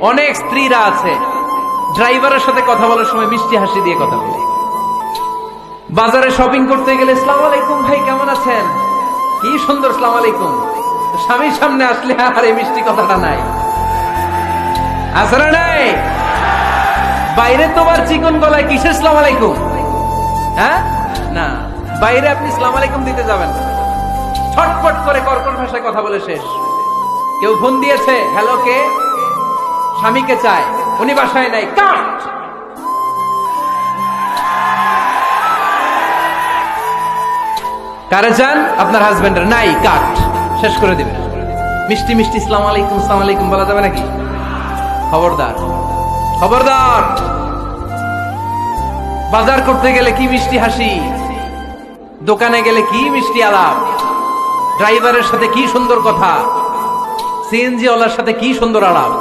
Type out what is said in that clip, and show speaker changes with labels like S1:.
S1: অনেক স্ত্রীরা আছে ড্রাইভারের সাথে কথা বলার সময় মিষ্টি হাসি দিয়ে কথা বলে। বাজারে শপিং করতে গেলে আসসালামু আলাইকুম ভাই কেমন আছেন, কি সুন্দর আসসালামু আলাইকুম। স্বামীর সামনে আসলে আর এই মিষ্টি কথাটা নাই, আছে না নাই? বাইরে তোমার চিকন গলায় কিসের আসসালামু আলাইকুম? হ্যাঁ না, বাইরে আপনি আসসালামু আলাইকুম দিতে যাবেন না, ছটফট করে কর্কশ ভাষায় কথা বলে শেষ। কেউ ফোন দিয়েছে, হ্যালো কে? স্বামীকে চায়, উনি বাসায় নাই, কাট। কারে চান? আপনার হাজবেন্ডের নাই, কাট, শেষ করে দিবেন। মিষ্টি মিষ্টি আসসালামু আলাইকুম আসসালামু আলাইকুম বলা যাবে নাকি? খবরদার, খবরদার। বাজার করতে গেলে কি মিষ্টি হাসি, দোকানে গেলে কি মিষ্টি আলাপ, ড্রাইভারের সাথে কি সুন্দর কথা, সিএনজি ওয়ালার সাথে কি সুন্দর আলাপ।